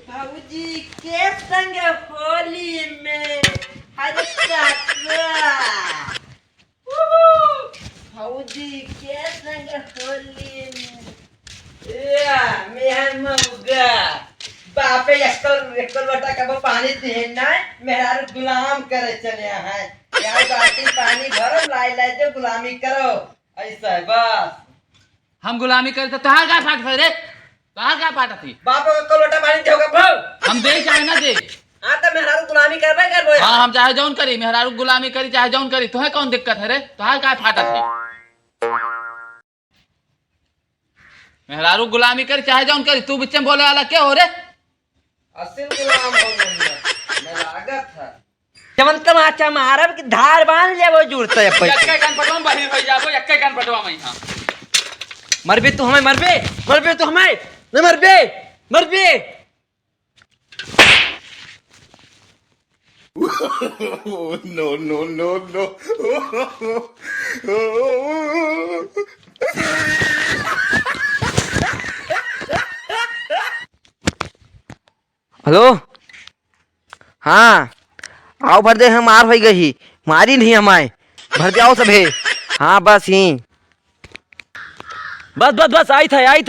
भाऊजी के संग होली में हरे भाऊजी के संग होली में मेहर मऊगा बापे एकल बटा कब पानी देना मेरा गुलाम करे चले हैं यार बाल्टी पानी भरो लाई लाई जो गुलामी करो ऐसा है बस। हम गुलामी करे तो तहार का फाट रे तहार का फाटा थी बापो को लोटा पानी देओगा भाऊ हम दे चाहे ना दे। हां तो मेहरारू गुलामी करबे करबो। हां हम चाहे जौन करी मेहरारू गुलामी करी चाहे जौन करी तोहे कौन दिक्कत है रे तहार का फाटा थी मेहरारू गुलामी करी चाहे जौन करी तू बिच्चे बोले वाला क्या हो रे असल गुलाम हो मैं लागत है जवन तमाचा मारब की धार बांध ले वो जुड़ता है पैसे एक्के कान पटवा बाहर हो जाबो एक्के कान पटवा मैं हां मरबे तू हमें मरबे तू हमें न मरबे no. हेलो हाँ आओ भर दे हम मार हो गई मारी नहीं हमारे भर दे आओ सब है हाँ बस ही बस आई था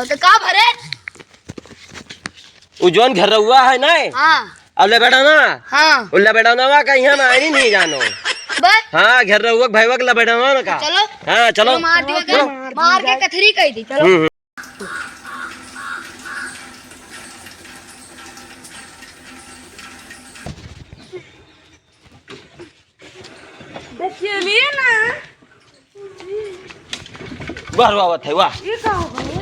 तो का भरे उजोन घर हुआ है ना हाँ अब ले बेटा ना हाँ उल्ला बेटा ना का यहाँ मारी नहीं जानो बस हाँ घर हुआ भाई ला बेटा ना का चलो हाँ चलो मार दिया मार के कथरी कही दी चलो देखिए लिए ना बाहर आवत है वाह ये का हो गया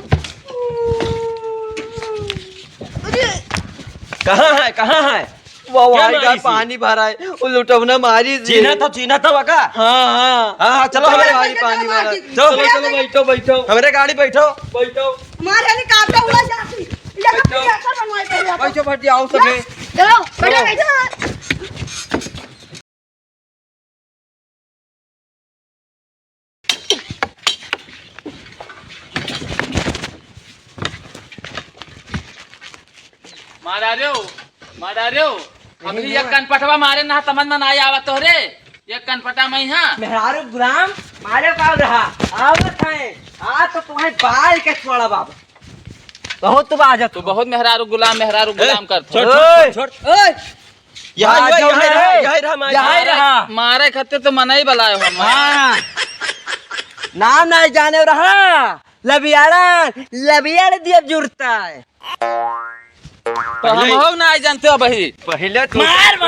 कहाँ है वो यार पानी भरा है वो लुटवना मारी चीना था वका हाँ चलो हमारे गाड़ी पानी भरा चलो हमारे गाड़ी बैठो हमारे हेलीकॉप्टर उड़ा जाती ये कैसा बनवाए पहले बैठो भट आओ सबे चलो बैठो मारा रे हमनी एक कान पटवा मारे ना समझ में ना आवत तो रे एक कान पटा मैं हां मेहरारू गुलाम मारे पाव रहा आवत है आ तो तुम्हारे बाल के छोड़ा बाबा बहुत तुम आ जा तू बहुत मेहरारू गुलाम कर छोड़ यही रहा मारे खातिर तो मना ही बलायो हम हाँ नाम नहीं जाने रहा लबियाड़ा दिया जुड़ता है तो हम हो ना जानते हो भाई पहले तू मार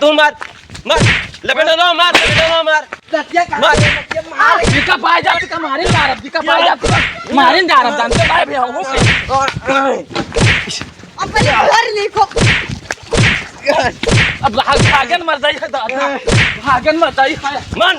तू मार लपेटा ना मार दिका पाए जाते का मारे डारब दिका पाए जाते मारे डारब जानते भाई भैया हो अब पहले घर लिखो अब भागन मर जाई है दादा भागन मर जाई है मार